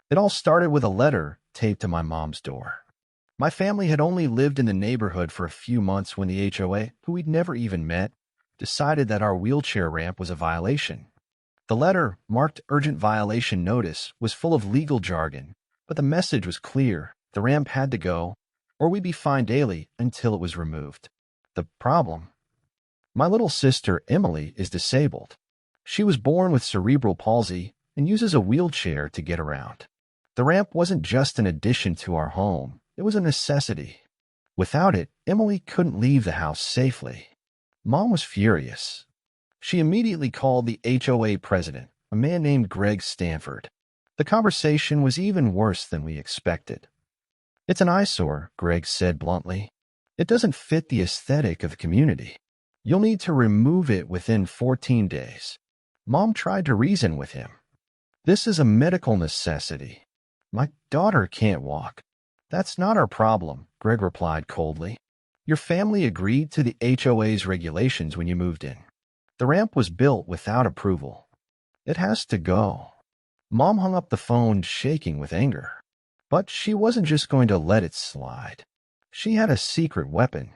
It all started with a letter taped to my mom's door. My family had only lived in the neighborhood for a few months when the HOA, who we'd never even met, decided that our wheelchair ramp was a violation. The letter, marked Urgent Violation Notice, was full of legal jargon, but the message was clear. The ramp had to go, or we'd be fined daily until it was removed. The problem? My little sister, Emily, is disabled. She was born with cerebral palsy and uses a wheelchair to get around. The ramp wasn't just an addition to our home, it was a necessity. Without it, Emily couldn't leave the house safely. Mom was furious. She immediately called the HOA president, a man named Greg Stanford. The conversation was even worse than we expected. "It's an eyesore," Greg said bluntly. "It doesn't fit the aesthetic of the community. You'll need to remove it within 14 days. Mom tried to reason with him. "This is a medical necessity. My daughter can't walk." "That's not our problem," Greg replied coldly. "Your family agreed to the HOA's regulations when you moved in. The ramp was built without approval. It has to go." Mom hung up the phone, shaking with anger. But she wasn't just going to let it slide. She had a secret weapon.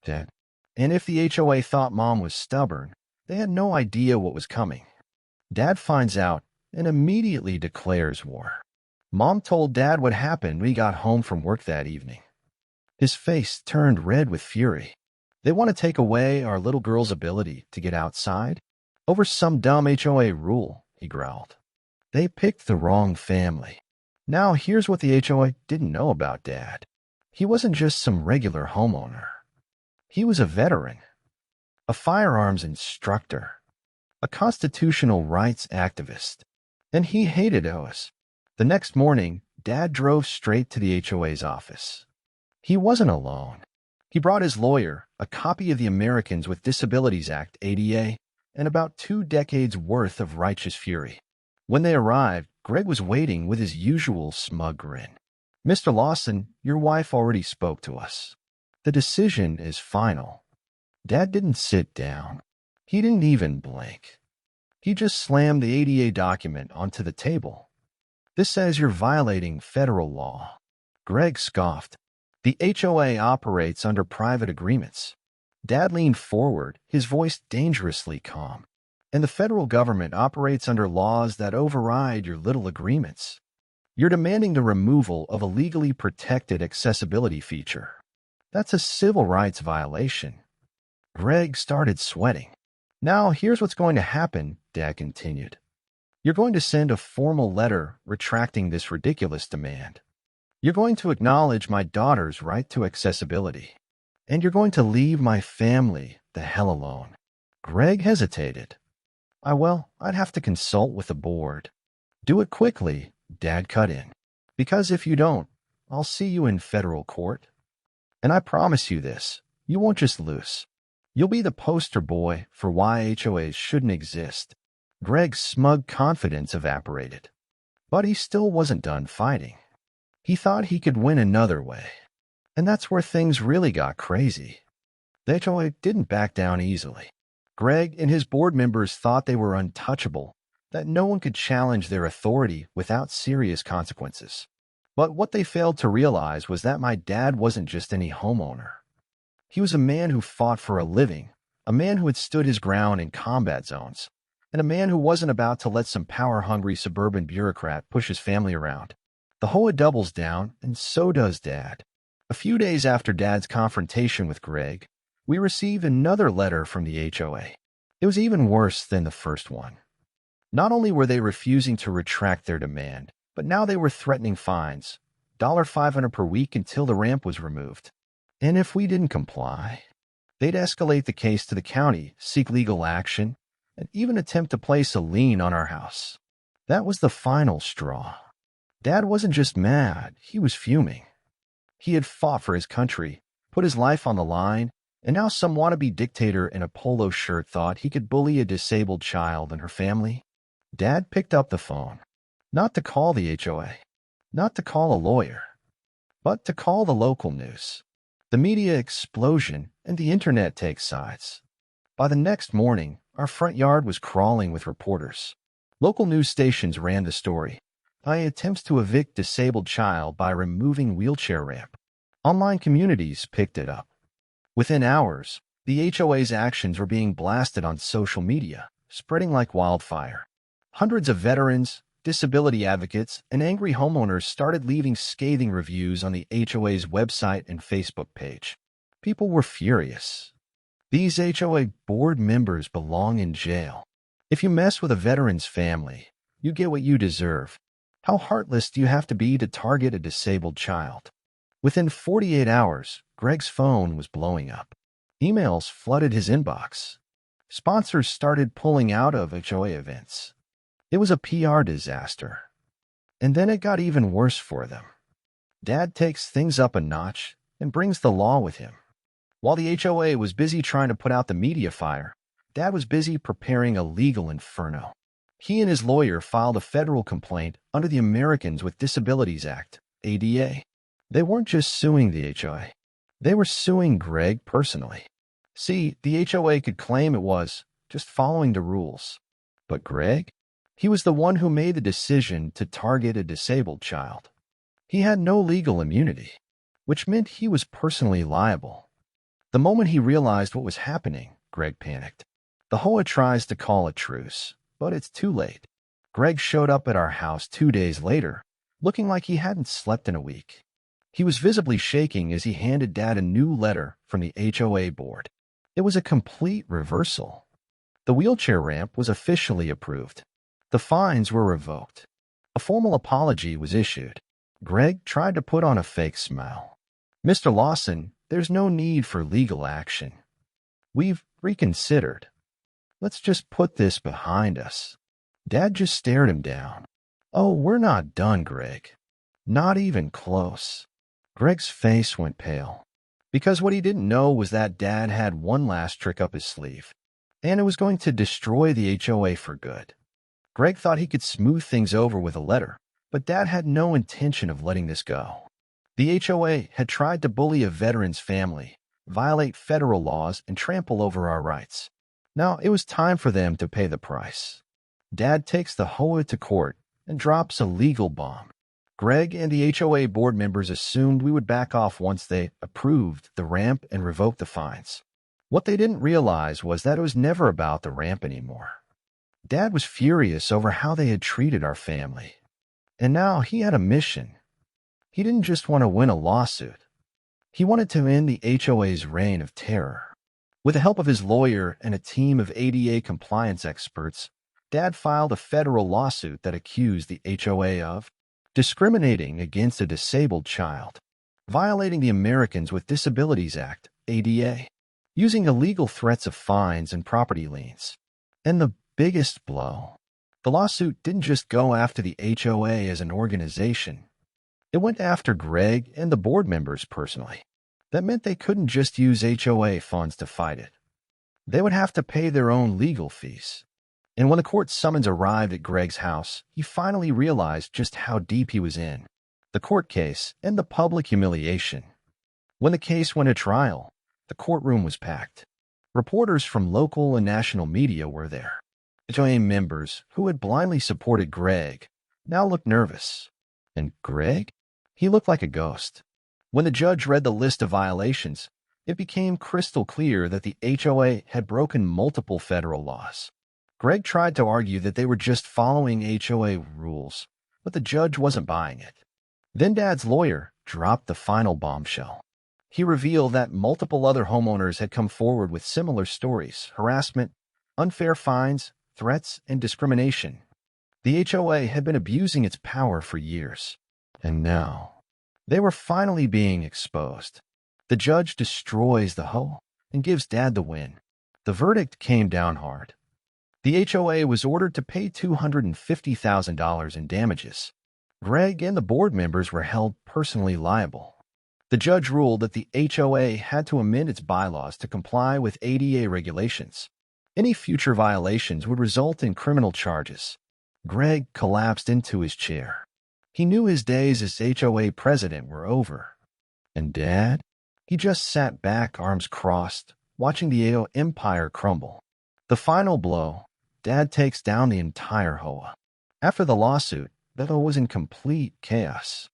Dad. And if the HOA thought Mom was stubborn, they had no idea what was coming. Dad finds out and immediately declares war. Mom told Dad what happened when he got home from work that evening. His face turned red with fury. "They want to take away our little girl's ability to get outside over some dumb HOA rule," he growled. "They picked the wrong family." Now here's what the HOA didn't know about Dad. He wasn't just some regular homeowner. He was a veteran, a firearms instructor, a constitutional rights activist, and he hated us. The next morning, Dad drove straight to the HOA's office. He wasn't alone. He brought his lawyer, a copy of the Americans with Disabilities Act, ADA, and about 2 decades worth of righteous fury. When they arrived, Greg was waiting with his usual smug grin. "Mr. Lawson, your wife already spoke to us. The decision is final." Dad didn't sit down. He didn't even blink. He just slammed the ADA document onto the table. "This says you're violating federal law." Greg scoffed. "The HOA operates under private agreements." Dad leaned forward, his voice dangerously calm. "And the federal government operates under laws that override your little agreements. You're demanding the removal of a legally protected accessibility feature. That's a civil rights violation." Greg started sweating. "Now here's what's going to happen," Dad continued. "You're going to send a formal letter retracting this ridiculous demand. You're going to acknowledge my daughter's right to accessibility. And you're going to leave my family the hell alone." Greg hesitated. I'd have to consult with the board." "Do it quickly," Dad cut in. "Because if you don't, I'll see you in federal court. And I promise you this, you won't just lose. You'll be the poster boy for why HOAs shouldn't exist." Greg's smug confidence evaporated. But he still wasn't done fighting. He thought he could win another way. And that's where things really got crazy. The HOA didn't back down easily. Greg and his board members thought they were untouchable, that no one could challenge their authority without serious consequences. But what they failed to realize was that my dad wasn't just any homeowner. He was a man who fought for a living, a man who had stood his ground in combat zones, and a man who wasn't about to let some power-hungry suburban bureaucrat push his family around. The HOA doubles down, and so does Dad. A few days after Dad's confrontation with Greg, we received another letter from the HOA. It was even worse than the first one. Not only were they refusing to retract their demand, but now they were threatening fines, $500 per week until the ramp was removed. And if we didn't comply, they'd escalate the case to the county, seek legal action, and even attempt to place a lien on our house. That was the final straw. Dad wasn't just mad, he was fuming. He had fought for his country, put his life on the line, and now some wannabe dictator in a polo shirt thought he could bully a disabled child and her family. Dad picked up the phone, not to call the HOA, not to call a lawyer, but to call the local news. The media explosion and the internet takes sides. By the next morning, our front yard was crawling with reporters. Local news stations ran the story. attempts to evict disabled child by removing wheelchair ramp. Online communities picked it up. Within hours, the HOA's actions were being blasted on social media, spreading like wildfire. Hundreds of veterans, disability advocates, and angry homeowners started leaving scathing reviews on the HOA's website and Facebook page. People were furious. These HOA board members belong in jail. If you mess with a veteran's family, you get what you deserve. How heartless do you have to be to target a disabled child? Within 48 hours, Greg's phone was blowing up. Emails flooded his inbox. Sponsors started pulling out of HOA events. It was a PR disaster. And then it got even worse for them. Dad takes things up a notch and brings the law with him. While the HOA was busy trying to put out the media fire, Dad was busy preparing a legal inferno. He and his lawyer filed a federal complaint under the Americans with Disabilities Act, ADA. They weren't just suing the HOA. They were suing Greg personally. See, the HOA could claim it was just following the rules. But Greg? He was the one who made the decision to target a disabled child. He had no legal immunity, which meant he was personally liable. The moment he realized what was happening, Greg panicked. The HOA tries to call a truce, but it's too late. Greg showed up at our house 2 days later, looking like he hadn't slept in a week. He was visibly shaking as he handed Dad a new letter from the HOA board. It was a complete reversal. The wheelchair ramp was officially approved. The fines were revoked. A formal apology was issued. Greg tried to put on a fake smile. Mr. Lawson, there's no need for legal action. We've reconsidered. Let's just put this behind us. Dad just stared him down. Oh, we're not done, Greg. Not even close. Greg's face went pale. Because what he didn't know was that Dad had one last trick up his sleeve, and it was going to destroy the HOA for good. Greg thought he could smooth things over with a letter, but Dad had no intention of letting this go. The HOA had tried to bully a veteran's family, violate federal laws, and trample over our rights. Now it was time for them to pay the price. Dad takes the HOA to court and drops a legal bomb. Greg and the HOA board members assumed we would back off once they approved the ramp and revoked the fines. What they didn't realize was that it was never about the ramp anymore. Dad was furious over how they had treated our family. And now he had a mission. He didn't just want to win a lawsuit. He wanted to end the HOA's reign of terror. With the help of his lawyer and a team of ADA compliance experts, Dad filed a federal lawsuit that accused the HOA of discriminating against a disabled child, violating the Americans with Disabilities Act, ADA, using illegal threats of fines and property liens. And the biggest blow, the lawsuit didn't just go after the HOA as an organization. It went after Greg and the board members personally. That meant they couldn't just use HOA funds to fight it. They would have to pay their own legal fees. And when the court summons arrived at Greg's house, he finally realized just how deep he was in. The court case and the public humiliation. When the case went to trial, the courtroom was packed. Reporters from local and national media were there. HOA members who had blindly supported Greg now looked nervous. And Greg? He looked like a ghost. When the judge read the list of violations, it became crystal clear that the HOA had broken multiple federal laws. Greg tried to argue that they were just following HOA rules, but the judge wasn't buying it. Then Dad's lawyer dropped the final bombshell. He revealed that multiple other homeowners had come forward with similar stories: harassment, unfair fines, threats, and discrimination. The HOA had been abusing its power for years, and now they were finally being exposed. The judge destroys the HOA and gives Dad the win. The verdict came down hard. The HOA was ordered to pay $250,000 in damages. Greg and the board members were held personally liable. The judge ruled that the HOA had to amend its bylaws to comply with ADA regulations. Any future violations would result in criminal charges. Greg collapsed into his chair. He knew his days as HOA president were over. And Dad? He just sat back, arms crossed, watching the AO empire crumble. The final blow, Dad takes down the entire HOA. After the lawsuit, that was in complete chaos.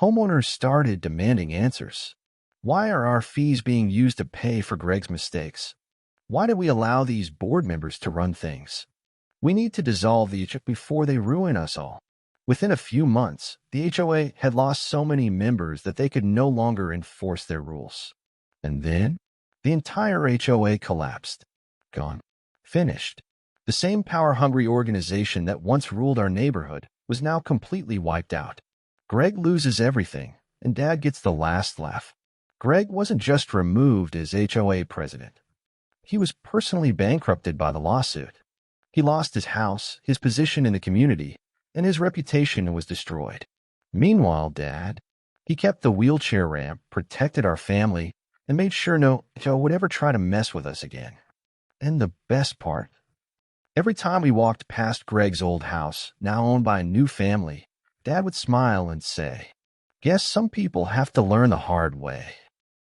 Homeowners started demanding answers. Why are our fees being used to pay for Greg's mistakes? Why did we allow these board members to run things? We need to dissolve the HOA before they ruin us all. Within a few months, the HOA had lost so many members that they could no longer enforce their rules. And then, the entire HOA collapsed. Gone. Finished. The same power-hungry organization that once ruled our neighborhood was now completely wiped out. Greg loses everything, and Dad gets the last laugh. Greg wasn't just removed as HOA president. He was personally bankrupted by the lawsuit. He lost his house, his position in the community, and his reputation was destroyed. Meanwhile, Dad, he kept the wheelchair ramp, protected our family, and made sure no HOA would ever try to mess with us again. And the best part, every time we walked past Greg's old house, now owned by a new family, Dad would smile and say, "Guess some people have to learn the hard way."